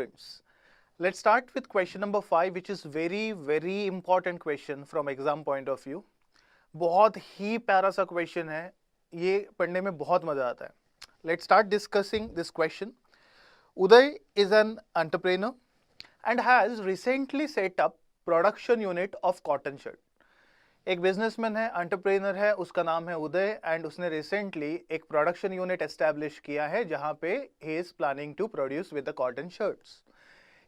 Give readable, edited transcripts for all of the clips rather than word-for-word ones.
Students, let's start with question number 5, which is very important question from exam point of view. बहुत ही प्यारा सा question है, ये पढ़ने में बहुत मजा आता है. Let's start discussing this question. Uday is an entrepreneur and has recently set up production unit of cotton shirt. एक बिजनेसमैन है, एंटरप्रेन्योर है, उसका नाम है उदय एंड उसने रिसेंटली एक प्रोडक्शन यूनिट एस्टैब्लिश किया है जहां पे he is planning to produce with the cotton shirts.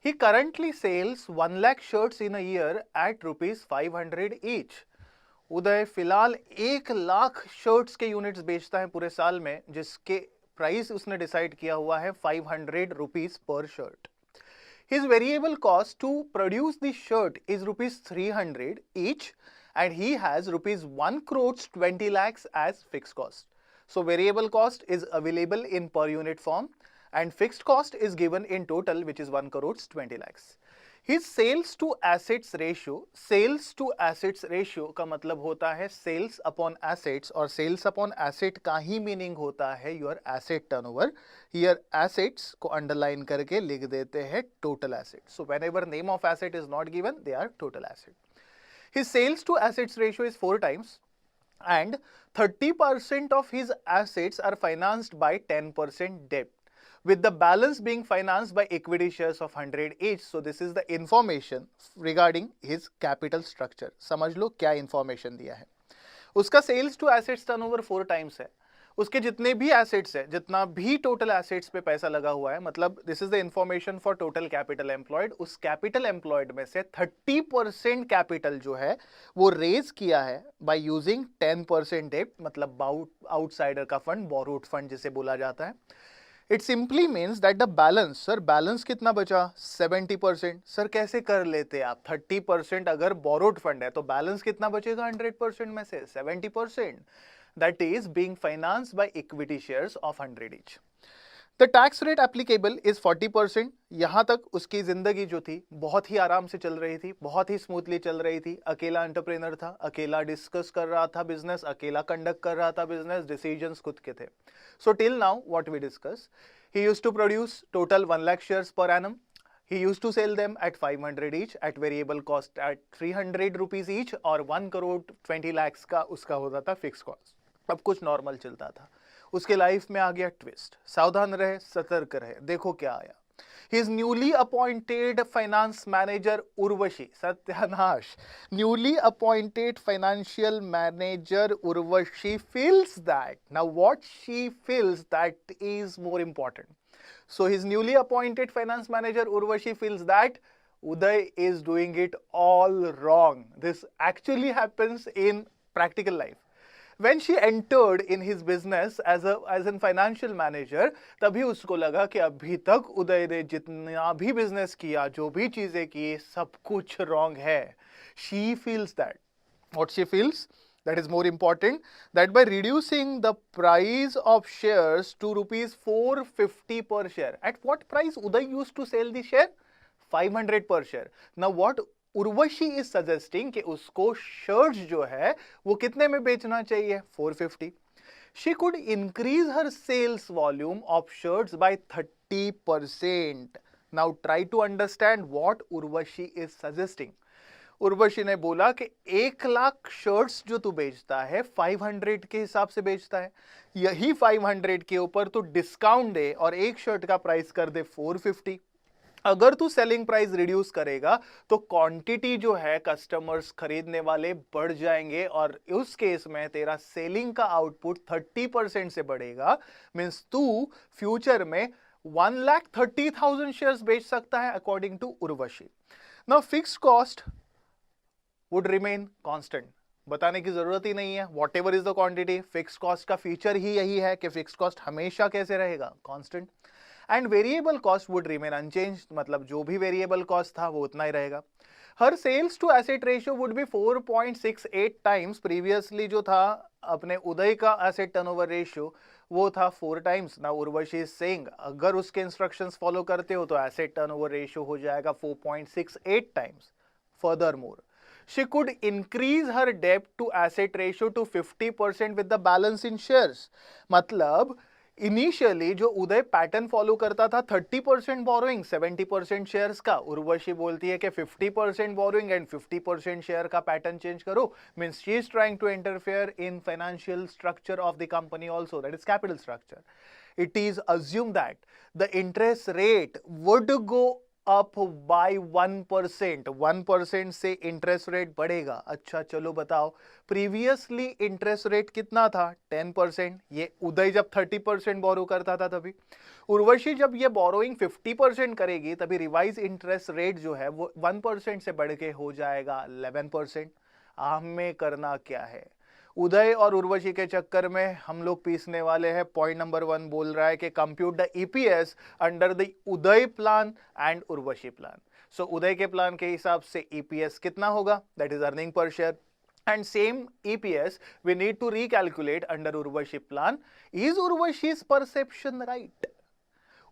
He currently sells 1 lakh shirts in a year at ₹500 each. Uday फिलहाल 1 लाख शर्ट्स के यूनिट्स बेचता है पूरे साल में, जिसके प्राइस उसने डिसाइड किया हुआ है ₹500 पर shirt. His variable cost to produce the shirt is ₹300 each, and he has ₹1 crores 20 lakhs as fixed cost. So variable cost is available in per unit form, and fixed cost is given in total, which is 1 crores 20 lakhs. His sales to assets ratio का मतलब होता है sales upon assets, और sales upon asset का ही meaning होता है your asset turnover. Here assets को underline करके लिख देते हैं total assets. So whenever name of asset is not given, they are total asset. His sales to assets ratio is 4 times, and 30% of his assets are financed by 10% debt, with the balance being financed by equity shares of 100 each. So this is the information regarding his capital structure. समझ लो क्या information दिया है. उसका sales to assets turnover 4 times है. उसके जितने भी assets है, जितना भी टोटल एसेट्स पे पैसा लगा हुआ है, मतलब this is the information for total capital employed. उस कैपिटल एम्प्लॉयड में से 30% कैपिटल जो है वो रेज किया है बाय यूजिंग 10% डेट, मतलब आउटसाइडर का फंड, बोरोड फंड जिसे बोला जाता है. It simply means that the balance, sir balance कितना बचा? 70%. सर कैसे कर लेते आप? 30% अगर बोरोड फंड है तो बैलेंस कितना बचेगा 100% में से? 70%. That is being financed by equity shares of 100 each. The tax rate applicable is 40%. यहां तक उसकी जिंदगी जो थी बहुत ही आराम से चल रही थी, बहुत ही स्मूथली चल रही थी. अकेला एंटरप्रेनर था, अकेला डिस्कस कर रहा था बिजनेस, अकेला कंडक्ट कर रहा था बिजनेस, डिसीजंस खुद के थे. So till now what we discuss, he used to produce total 1 lakh shares per annum. He used to sell them at 500 each at variable cost at ₹300 each, और 1 crore 20 lakhs का उसका होता था fix cost. अब कुछ normal चलता था. उसके लाइफ में आ गया ट्विस्ट. सावधान रहे, सतर्क रहे. देखो क्या आया. His newly appointed finance manager Urvashi, सत्यानाश, newly appointed financial manager Urvashi feels that, now what she feels, that is more important. So his newly appointed finance manager Urvashi feels that Uday is doing it all wrong. This actually happens in practical life. When she entered in his business as an financial manager, तभी उसको लगा कि अभी तक उदय ने जितना भी business किया, जो भी चीजें की, सब कुछ रॉन्ग है. She feels that. What she feels? That is more important. That by reducing the price of shares to ₹450 per share. At what price Uday used to sell the share? 500 per share. Now what Urvashi is suggesting कि उसको shirts जो है वो कितने में बेचना चाहिए? 450. She could increase her sales volume of shirts by 30%. Now try to understand what Urvashi is suggesting. Urvashi ने बोला कि 1 लाख शर्ट्स जो तू बेचता है 500 के हिसाब से बेचता है, यही 500 के ऊपर तू डिस्काउंट दे और एक शर्ट का प्राइस कर दे 450. अगर तू सेलिंग प्राइस रिड्यूस करेगा तो क्वांटिटी जो है, कस्टमर्स खरीदने वाले बढ़ जाएंगे, और उस केस में तेरा सेलिंग का आउटपुट 30% से बढ़ेगा. मींस तू फ्यूचर में 1,30,000 शेयर्स बेच सकता है according to Urvashi. Now fixed cost would remain constant. बताने की जरूरत ही नहीं है. Whatever is the quantity, fixed cost का फीचर ही यही है कि फिक्स्ड कॉस्ट हमेशा कैसे रहेगा? Constant. And variable cost would remain unchanged, मतलब जो भी वेरिएबल कॉस्ट था वो उतना ही रहेगा. हर sales to asset ratio would be 4.68 times. Previously जो था अपने उदय का एसेट टर्नओवर रेशियो वो था 4 टाइम्स. ना उर्वशी इज सेइंग अगर उसके इंस्ट्रक्शंस फॉलो करते हो तो एसेट टर्नओवर रेशियो हो जाएगा 4.68 times. Furthermore, she could increase her debt to asset ratio to 50% with the balance in shares. मतलब इनिशियली जो उदय पैटर्न फॉलो करता था 30% बोरोइंग 70% शेयर्स का, उर्वशी बोलती है कि 50% बोरोइंग एंड 50% शेयर का पैटर्न चेंज करो, means she is trying to interfere in financial structure of the company also, that is capital structure. It is assumed that the interest rate would go up by 1%. 1% से interest rate बढ़ेगा. अच्छा चलो बताओ, previously interest rate कितना था? 10%. ये उदय जब 30% बोरो करता था तभी. उर्वशी जब ये बोरोइंग 50% करेगी तभी रिवाइज इंटरेस्ट रेट जो है वो 1% से बढ़ के हो जाएगा 11%. हमें करना क्या है? उदय और उर्वशी के चक्कर में हम लोग पीसने वाले हैं. पॉइंट नंबर 1 बोल रहा है कि compute the EPS under the Uday plan and Urvashi plan. So Uday के प्लान के हिसाब से ईपीएस कितना होगा? That is earning per share. And same EPS we need to recalculate under Urvashi plan. Is Urvashi's perception right?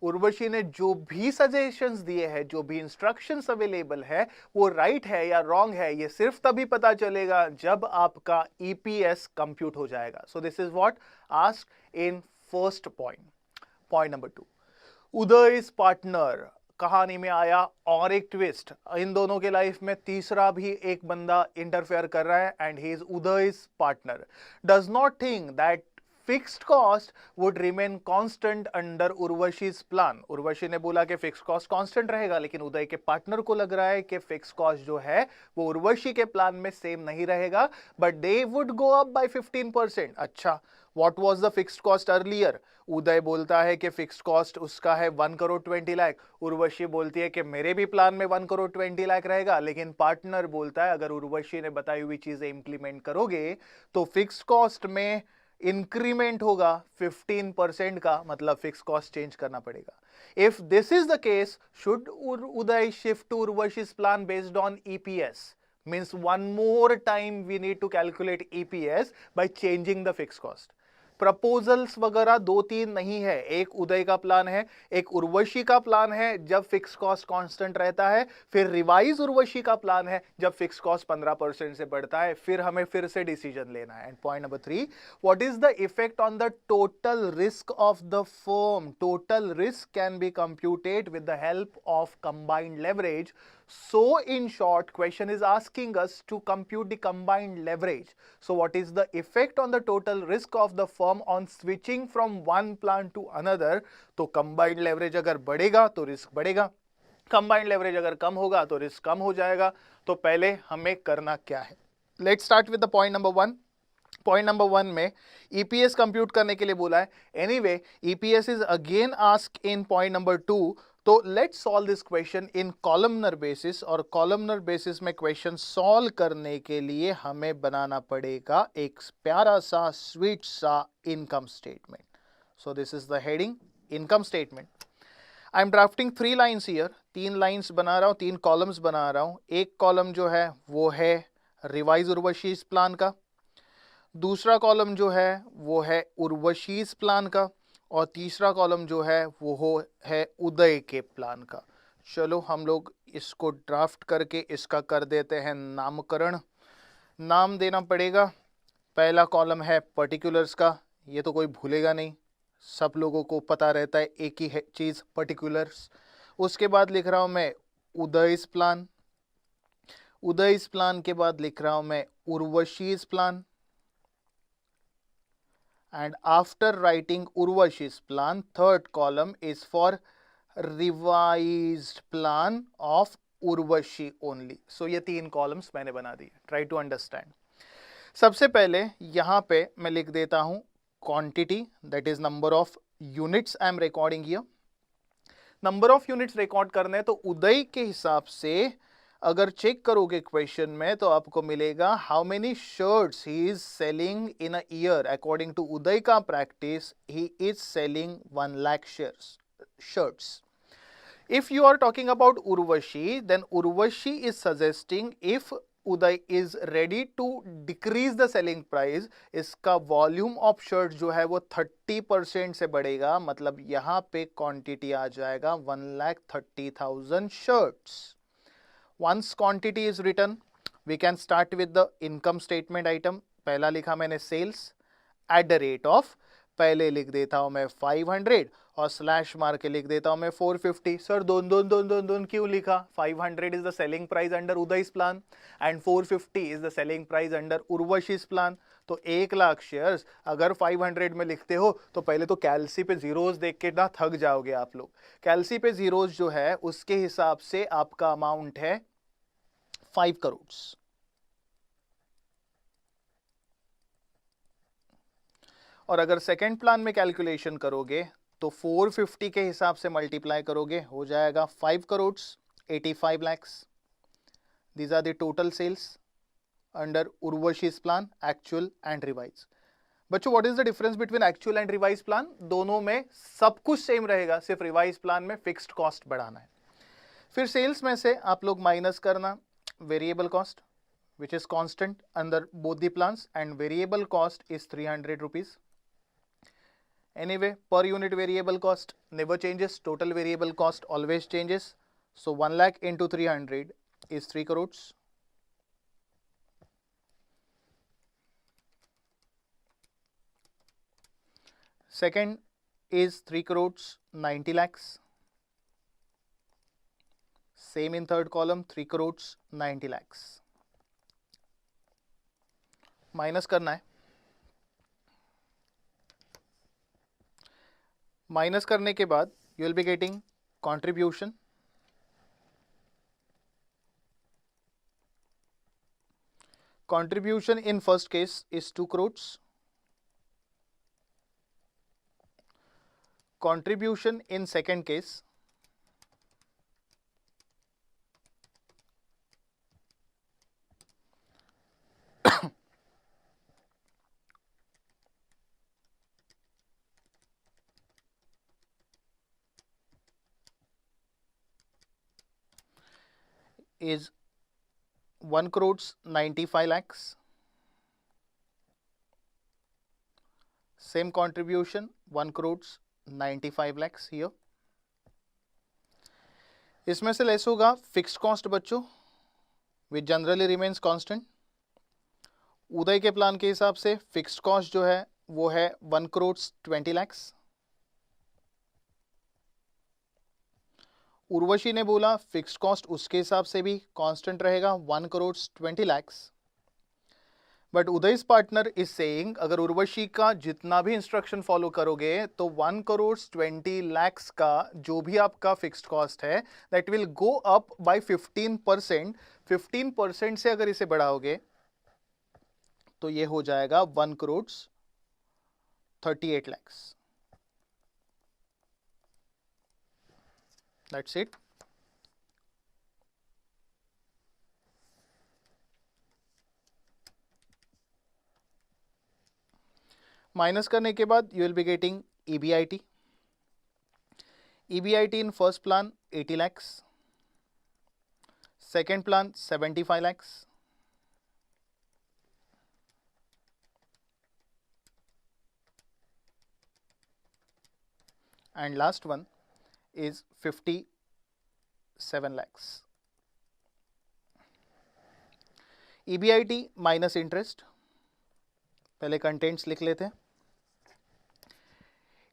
Urvashi ने जो भी सजेशंस दिए हैं, जो भी इंस्ट्रक्शंस अवेलेबल है, वो राइट है या रॉन्ग है, ये सिर्फ तभी पता चलेगा जब आपका ईपीएस कंप्यूट हो जाएगा. So this is what asked in first point. Point number 2, Uday is partner. कहानी में आया और एक ट्विस्ट. इन दोनों के लाइफ में तीसरा भी एक बंदा इंटरफेयर कर रहा है and he is Uday's partner. Does not think that fixed cost would remain constant under Urvashi's plan. Urvashi ने बोला कि फिक्स्ड कॉस्ट कांस्टेंट रहेगा, लेकिन उदय के पार्टनर को लग रहा है कि फिक्स्ड कॉस्ट जो है वो उर्वशी के प्लान में सेम नहीं रहेगा, but they would go up by 15%. अच्छा, what was the fixed cost earlier? Uday बोलता है कि फिक्स्ड कॉस्ट उसका है 1 करोड़ 20 लाख. उर्वशी बोलती है कि मेरे भी प्लान में 1 करोड़ 20 लाख रहेगा, लेकिन पार्टनर बोलता है अगर उर्वशी ने बताई हुई चीजें इंप्लीमेंट करोगे तो फिक्स्ड कॉस्ट में इंक्रीमेंट होगा 15% का, मतलब फिक्स कॉस्ट चेंज करना पड़ेगा. If this is the case, should Uday shift to Urvashi's plan based on EPS? Means one more time we need to calculate EPS by changing the fixed cost. Proposals वगैरह 2-3 नहीं है. एक उदय का प्लान है, एक उर्वशी का प्लान है जब फिक्स कॉस्ट कांस्टेंट रहता है, फिर रिवाइज उर्वशी का प्लान है जब फिक्स कॉस्ट 15% से बढ़ता है. फिर हमें फिर से डिसीजन लेना है. And point number 3, what is the effect on the total risk of the firm? Total risk can be computed with the help of combined leverage. So in short, question is asking us to compute the combined leverage. So what is the effect on the total risk of the firm on switching from one plan to another? तो combined leverage अगर बढ़ेगा तो risk बढ़ेगा, combined leverage अगर कम होगा तो risk कम हो जाएगा. तो पहले हमें करना क्या है? Let's start with the point number 1. Point number 1 में ईपीएस कंप्यूट करने के लिए बोला है. Anyway, EPS is again asked in point number 2. तो let's solve this question in columnar basis. और कॉलमनर बेसिस में क्वेश्चन सॉल्व करने के लिए हमें बनाना पड़ेगा एक प्यारा सा स्वीट सा income statement. So this is the heading, income statement. I am drafting 3 lines here. 3 lines बना रहा हूं, 3 कॉलम्स बना रहा हूं. एक कॉलम जो है वो है रिवाइज उर्वशी's प्लान का, दूसरा कॉलम जो है वो है उर्वशी's प्लान का, और तीसरा कॉलम जो है वो है उदय के प्लान का. चलो हम लोग इसको ड्राफ्ट करके इसका कर देते हैं नामकरण. नाम देना पड़ेगा. पहला कॉलम है पर्टिकुलर्स का. ये तो कोई भूलेगा नहीं, सब लोगों को पता रहता है एक ही है चीज़, पर्टिकुलर्स. उसके बाद लिख रहा हूँ मैं उदय's प्लान. उदय's प्लान के बाद लिख रहा हूँ मैं उर्वशी's plan. And after writing Urvashi's plan, third column is for revised plan of Urvashi only. So ये 3 कॉलम्स मैंने बना दिए. Try to understand. सबसे पहले यहाँ पे मैं लिख देता हूँ quantity, that is number of units I am recording here. Number of units record करने हैं तो उदय के हिसाब से अगर चेक करोगे क्वेश्चन में तो आपको मिलेगा how many shirts he is selling in a year. According to Uday का practice he is selling 1 lakh shirts. If you are talking about Urvashi, then Urvashi is suggesting if Uday is ready to decrease the selling price, इसका volume of shirt जो है वो 30% से बढ़ेगा. मतलब यहां पे क्वांटिटी आ जाएगा 1,30,000 shirts. Once quantity is written, we can start with the income statement item. पहला लिखा मैंने sales at the rate of, पहले लिख देता हूं मैं 500 और स्लैश मार के लिख देता हूं मैं 450। सर दोन क्यों लिखा? 500 is the selling price under Uday's plan and 450 is the selling price under Urvashi's plan. तो 1,00,000 शेयर्स अगर 500 में लिखते हो तो पहले तो कैलसी पे जीरोस देख के ना थक जाओगे आप लोग। कैलसी पे जीरोस जो है उसके हिसाब से आपका अमाउंट है 5 करोड़। और अगर सेकेंड प्लान में कैलकुलेशन करोगे तो 450 के हिसाब से मल्टीप्लाई करोगे, हो जाएगा 5 crore 85 lakhs। These are the total sales under Urvashi's plan, actual and revise. बच्चों what is the difference between actual and revise plan? दोनों में सब कुछ सेम रहेगा, सिर्फ रिवाइज प्लान में फिक्स्ड कॉस्ट बढ़ाना है। फिर सेल्स में से आप लोग माइनस करना variable cost which is constant under both the plans and variable cost is 300 rupees। Anyway, per unit variable cost never changes, total variable cost always changes. So 1 lakh into 300 is 3 crores. Second is 3 crores 90 lakhs. Same in third column, 3 crores 90 lakhs. Minus करना है। Minus करने के बाद you will be getting contribution, contribution in first case is 2 crores, contribution in second case is 1 crores 95 lakhs. Same contribution 1 crores 95 lakhs here. इसमें से less होगा fixed cost बच्चों which generally remains constant. उदय के plan के हिसाब से fixed cost जो है वो है 1 crores 20 lakhs। उर्वशी ने बोला फिक्स्ड कॉस्ट उसके हिसाब से भी कांस्टेंट रहेगा 1 crores 20 lakhs। But Uday's partner is saying अगर उर्वशी का जितना भी इंस्ट्रक्शन फॉलो करोगे तो 1 crores 20 lakhs का जो भी आपका फिक्स्ड कॉस्ट है that will go up by 15%। 15% से अगर इसे बढ़ाओगे तो ये हो जाएगा 1 crores 38 lakhs। That's it. Minus करने के बाद you will be getting EBIT। EBIT in first plan 80 lakhs, second plan 75 lakhs, and last one is 57 lakhs. EBIT minus interest, पहले कंटेंट्स लिख लेते हैं।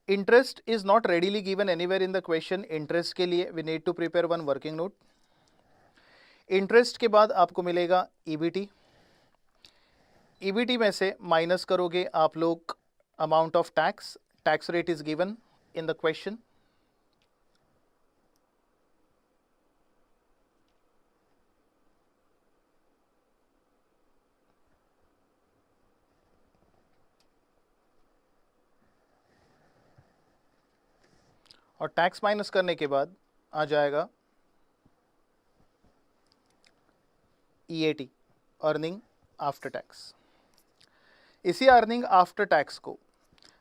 Interest is not readily given anywhere in the question. Interest के लिए we need to prepare one working note. Interest के बाद आपको मिलेगा EBT। EBT में से माइनस करोगे आप लोग amount of tax. Tax rate is given in the question. और टैक्स माइनस करने के बाद आ जाएगा EAT, अर्निंग आफ्टर टैक्स। इसी अर्निंग आफ्टर टैक्स को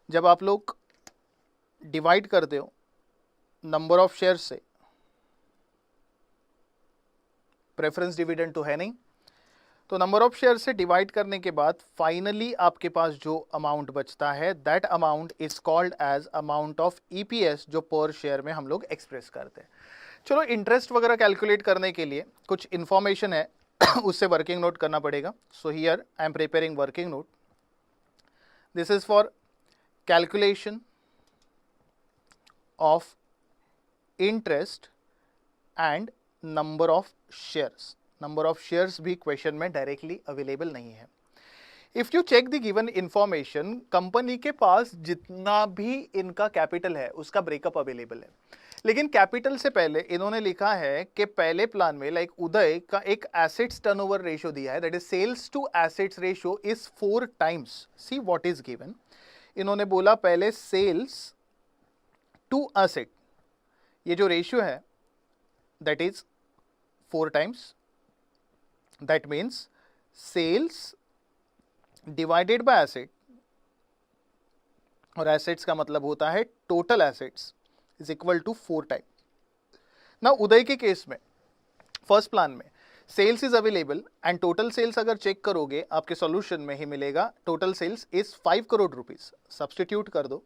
जब आप लोग डिवाइड करते हो नंबर ऑफ शेयर से, प्रेफरेंस डिविडेंड तो है नहीं, तो नंबर ऑफ शेयर से डिवाइड करने के बाद फाइनली आपके पास जो अमाउंट बचता है that amount is called as amount of EPS जो पर शेयर में हम लोग एक्सप्रेस करते हैं। चलो इंटरेस्ट वगैरह कैलकुलेट करने के लिए कुछ इंफॉर्मेशन है उससे वर्किंग नोट करना पड़ेगा। So here I am preparing working note. This is for calculation of interest and number of shares. Number of shares भी क्वेश्चन में डायरेक्टली अवेलेबल नहीं है। If you check the given information, company के पास जितना भी इनका कैपिटल है उसका ब्रेकअप अवेलेबल है, लेकिन कैपिटल से पहले इन्होंने लिखा है कि पहले प्लान में लाइक उदय का एक एसेट्स टर्नओवर रेशियो दिया है, that is sales to assets ratio is 4 times. See what is given. इन्होंने बोला पहले सेल्स टू एसेट, ये जो रेशियो है that is 4 times, that means sales divided by asset, और एसेट्स का मतलब होता है total assets, is equal to 4 time. ना उदय के केस में फर्स्ट प्लान में sales is available and total sales अगर चेक करोगे आपके सॉल्यूशन में ही मिलेगा, total sales is 5 crore rupees. Substitute कर दो,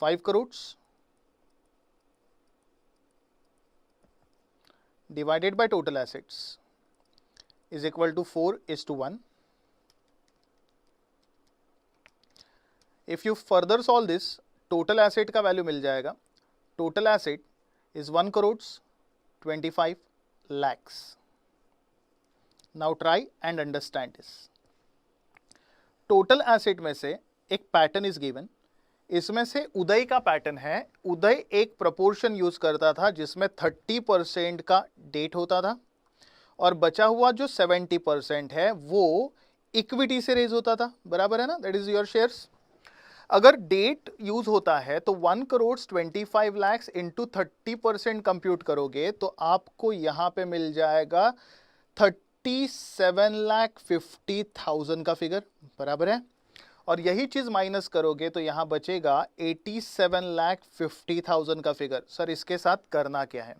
5 crore divided by total assets is equal to 4:1. If you further solve this, total asset का वैल्यू मिल जाएगा, total asset is 1 crore 25 lakhs. Now try and understand this. Total asset में से एक pattern is given, इसमें से उदय का पैटर्न है, उदय एक प्रोपोर्शन यूज करता था जिसमें 30% का डेट होता था और बचा हुआ जो 70% है वो इक्विटी से रेज होता था, बराबर है ना, दैट इज योर शेयर्स। अगर डेट यूज होता है तो 1 करोड़ 25 लाख इंटू 30% कंप्यूट करोगे तो आपको यहां पे मिल जाएगा 37,50,000 का फिगर, बराबर है। और यही चीज माइनस करोगे तो यहां बचेगा 87,50,000 का फिगर। सर इसके साथ करना क्या है,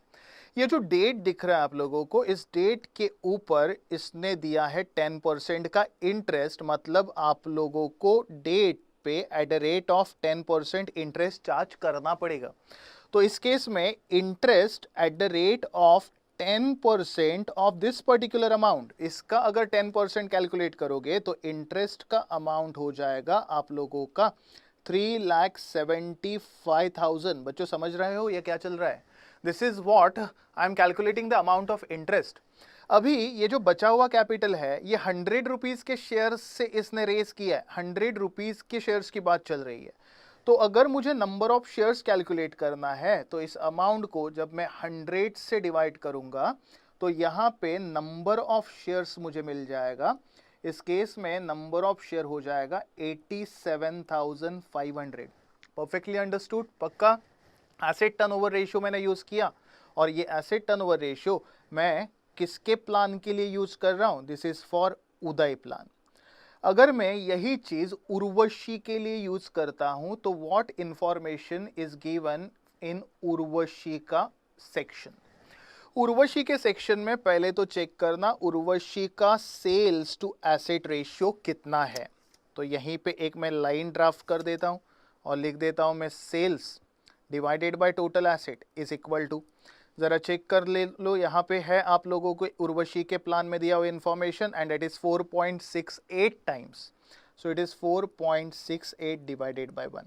ये जो डेट दिख रहा है आप लोगों को, इस डेट के ऊपर इसने दिया है 10% का इंटरेस्ट, मतलब आप लोगों को डेट पे eight the rate of 10% interest charge करना पड़ेगा। तो इस केस में interest eight the rate of 10% of this particular amount, इसका अगर 10% कैलकुलेट करोगे तो इंटरेस्ट का अमाउंट हो जाएगा आप लोगों का 3,75,000। बच्चों समझ रहे हो ये क्या चल रहा है? This is what I am calculating the amount of interest. अभी ये जो बचा हुआ कैपिटल है ये 100 रुपीज के शेयर्स से इसने रेस किया है, 100 रुपीज के शेयर्स की बात चल रही है। तो अगर मुझे नंबर ऑफ शेयर्स कैलकुलेट करना है तो इस अमाउंट को जब मैं 100 से डिवाइड करूंगा तो यहाँ पे नंबर ऑफ शेयर्स मुझे मिल जाएगा। इस केस में नंबर ऑफ शेयर हो जाएगा 87,500। परफेक्टली अंडरस्टूड, पक्का। एसेट टर्नओवर रेशियो मैंने यूज किया और ये एसेट टर्नओवर रेशियो मैं किसके प्लान के लिए यूज कर रहा हूं, this is for Uday plan. अगर मैं यही चीज उर्वशी के लिए यूज करता हूं तो what information is given in Urvashi का सेक्शन। उर्वशी के सेक्शन में पहले तो चेक करना उर्वशी का सेल्स टू एसेट रेशियो कितना है। तो यहीं पे एक मैं लाइन ड्राफ्ट कर देता हूं और लिख देता हूं मैं sales divided by total asset is equal to, जरा चेक कर ले लो, यहाँ पे है आप लोगों को उर्वशी के प्लान में दिया हुआ information and it is 4.68 times, so it is 4.68 divided by 1।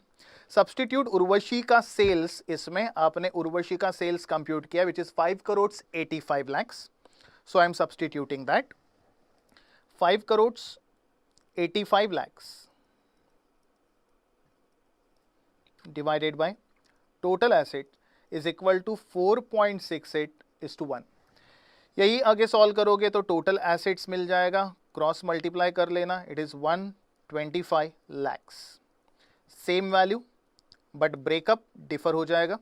Substitute Urvashi का सेल्स, इसमें आपने उर्वशी का सेल्स कंप्यूट किया which is 5 crore 85 lakhs, so I am substituting that 5 crore 85 lakhs divided by total asset is equal to 4.68:1। यही आगे सॉल्व करोगे तो total assets मिल जाएगा, क्रॉस मल्टीप्लाई कर लेना, it is 125 lakhs। Same value but breakup differ हो जाएगा।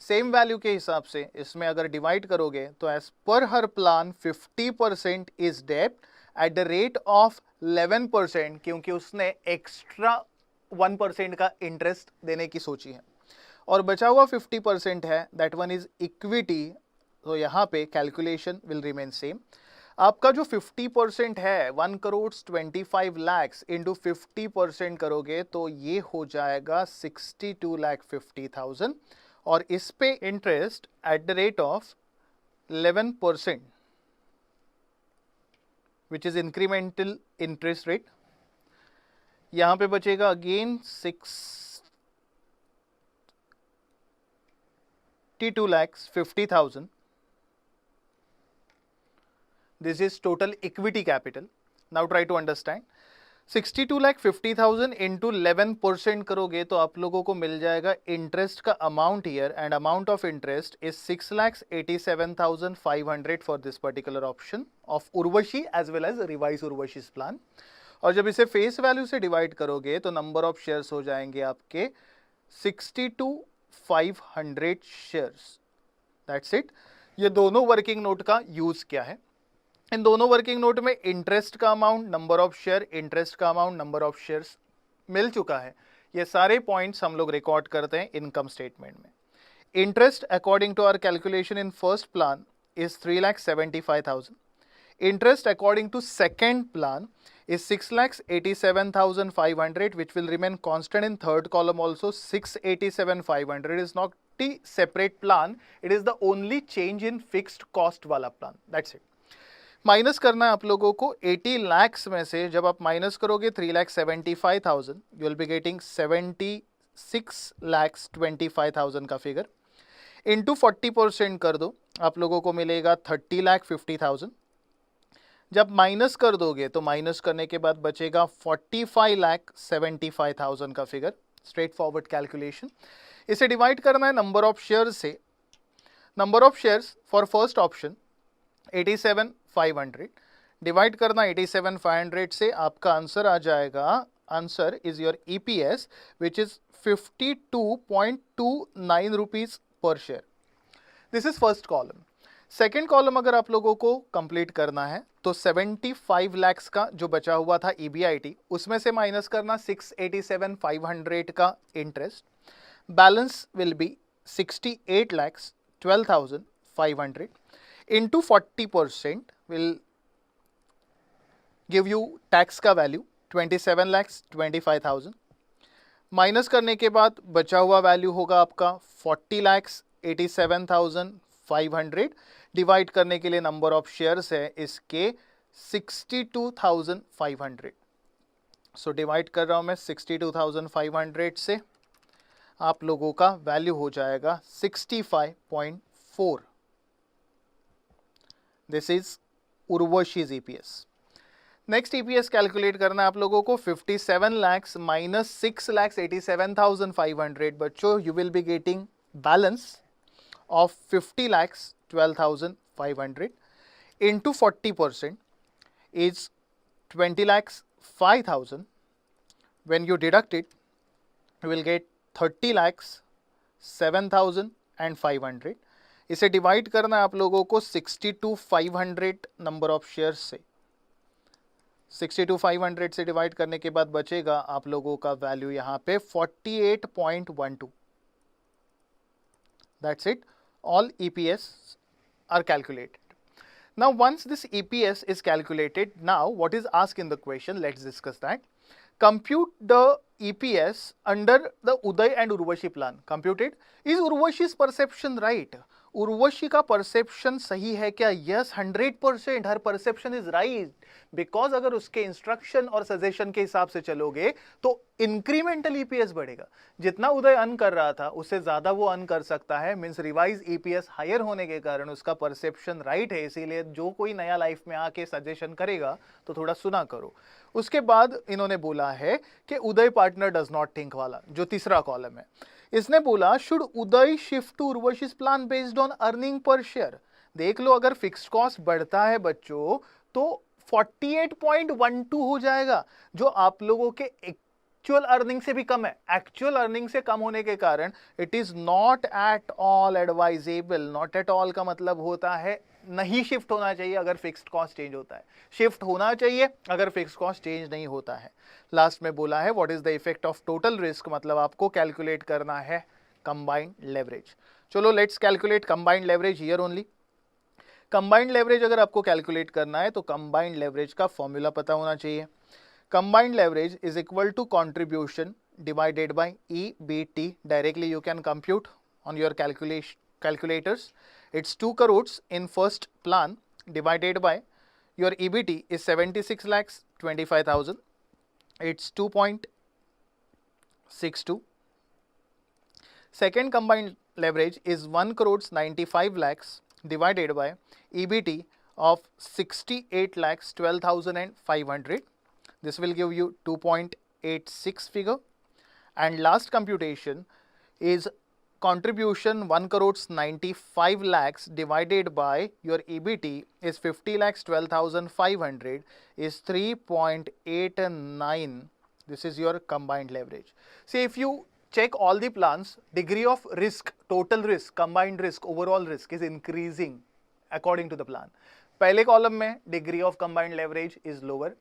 सेम वैल्यू के हिसाब से इसमें अगर डिवाइड करोगे तो एज पर हर प्लान 50% इज डेब्ट एट द रेट ऑफ 11%, क्योंकि उसने एक्स्ट्रा 1% का इंटरेस्ट देने की सोची है, और बचा हुआ 50% है दैट वन इज इक्विटी। तो यहाँ पे कैलकुलेशन विल रिमेन सेम। आपका जो 50% है 1 करोड़ 25 lakhs इंटू 50% करोगे तो ये हो जाएगा 62,50,000 और इस पे interest eight the rate of 11% which is incremental interest rate. यहां पे बचेगा again 62,50,000. This is total equity capital. Now try to understand. 62,50,000 into 11% करोगे तो आप लोगों को मिल जाएगा इंटरेस्ट का amount here, and amount of interest is 6,87,500 for this particular option of Urvashi as well as revise Urvashi plan. और जब इसे फेस वैल्यू से डिवाइड करोगे तो नंबर ऑफ शेयर्स हो जाएंगे आपके 62,500 शेयर्स. That's it. ये दोनों वर्किंग नोट का यूज क्या है? इन दोनों वर्किंग नोट में इंटरेस्ट का amount, number of share, interest का अमाउंट, नंबर ऑफ शेयर्स मिल चुका है. ये सारे पॉइंट्स हम लोग रिकॉर्ड करते हैं इनकम स्टेटमेंट में. Interest according to our calculation in first plan is 3,75,000. Interest according to second plan is 6,87,500, which will remain constant in third column also. 6,87,500 is not the separate plan, it is the only change in fixed cost वाला plan. That's it. Minus करना है आप लोगों को 80 lakhs में से. जब आप माइनस करोगे 3,75,000, you will be getting 76,25,000 का फिगर. इंटू 40% कर दो, आप लोगों को मिलेगा 30,50,000. जब माइनस कर दोगे तो माइनस करने के बाद बचेगा 45,75,000 का फिगर. Straight forward calculation. इसे डिवाइड करना है नंबर ऑफ शेयर्स से. Number of shares for first option 87,500 divide करना 87,500 से, आपका आंसर आ जाएगा. Answer is your EPS which is 52.29 rupees per share. This is first column. Second column अगर आप लोगों को कंप्लीट करना है तो 75 lakhs का जो बचा हुआ था EBIT, उसमें से माइनस करना 687,500 का interest. Balance will be 68,12,500 into 40% will give you tax का वैल्यू 27,25,000. माइनस करने के बाद बचा हुआ वैल्यू होगा आपका 40,87,500. डिवाइड करने के लिए नंबर ऑफ शेयर्स है इसके 62,500. सो डिवाइड कर रहा हूं मैं 62,500 से, आप लोगों का वैल्यू हो जाएगा 65.4. This is Urvashi's EPS. Next EPS calculate करना है आप लोगों को. 57 lakhs माइनस 6,87,500. बच्चों you will be getting balance of 50,12,500 into 40% is 20,05,000. When you deduct it, you will get 30,07,500. इसे डिवाइड करना है आप लोगों को 62,500 नंबर ऑफ शेयर्स से. 62,500 से डिवाइड करने के बाद बचेगा आप लोगों का वैल्यू यहाँ पे 48.12. That's it. All EPS are calculated. Now once this EPS is calculated, now what is asked in the question, let's discuss that. Compute the EPS under the Uday and Urvashi plan. Computed. Is Urvashi's perception right? Urvashi का perception सही है क्या? Yes, 100% her perception is right. Because अगर उसके instruction और suggestion के हिसाब से चलोगे तो इंक्रीमेंटल EPS बढ़ेगा. जितना उदय अर्न कर रहा था उससे ज्यादा वो अर्न कर सकता है. मींस रिवाइज EPS हायर होने के कारण उसका परसेप्शन राइट है. इसीलिए जो कोई नया लाइफ में आके सजेशन करेगा तो थोड़ा सुना करो. उसके बाद इन्होंने बोला है कि Uday partner does not think वाला, जो तीसरा कॉलम है, इसने बोला should Uday shift to Urvashi's plan based on earning per share. देख लो, अगर फिक्स्ड कॉस्ट बढ़ता है बच्चों तो 48.12 हो जाएगा, जो आप लोगों के एक्चुअल अर्निंग से भी कम है. एक्चुअल अर्निंग से कम होने के कारण it is not at all advisable. Not at all का मतलब होता है नहीं शिफ्ट होना चाहिए अगर फिक्स्ड कॉस्ट चेंज होता है. शिफ्ट होना चाहिए अगर फिक्स्ड कॉस्ट चेंज नहीं होता है. लास्ट में बोला है what is the effect of total risk, मतलब आपको कैलकुलेट करना है कंबाइंड लेवरेज. चलो let's calculate combined leverage here only. Combined leverage अगर आपको कैलकुलेट करना है तो कंबाइंड लेवरेज का फॉर्मूला पता होना चाहिए. Combined leverage is equal to contribution divided by EBT. Directly you can compute on your calculators. It's 2 crores in first plan divided by your EBT is 76,25,000. it's 2.62. Second combined leverage is 1 crores 95 lakhs divided by EBT of 68 lakhs 12,500. This will give you 2.86 figure. And last computation is contribution 1 crores 95 lakhs divided by your EBT is 50 lakhs 12,500 is 3.89. This is your combined leverage. See, if you check all the plans, degree of risk, total risk, combined risk, overall risk is increasing according to the plan. पहले column में degree of combined leverage is lower,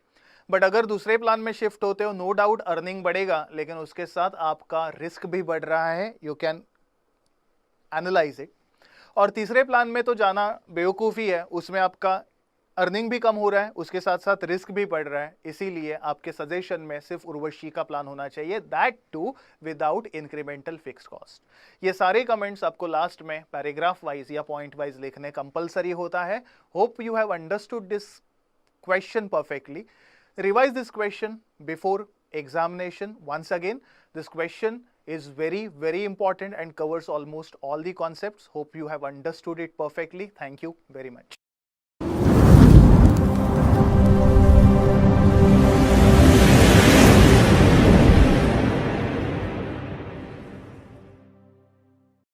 but अगर दूसरे plan में shift होते हो no doubt earning बढ़ेगा, लेकिन उसके साथ आपका रिस्क भी बढ़ रहा है. You can analyse it. और तीसरे प्लान में तो जाना बेवकूफ़ी है, उसमें आपका अर्निंग भी कम हो रहा है, उसके साथ साथ रिस्क भी बढ़ रहा है. इसीलिए आपके सजेशन में सिर्फ उर्वशी का प्लान होना चाहिए, that too without incremental fix cost. ये सारे कमेंट्स आपको लास्ट में पैराग्राफ वाइज या पॉइंट वाइज लिखने कंपलसरी होता है. Hope you have understood this question perfectly. Revise this question before examination once again. This question is very important and covers almost all the concepts. Hope you have understood it perfectly. Thank you very much.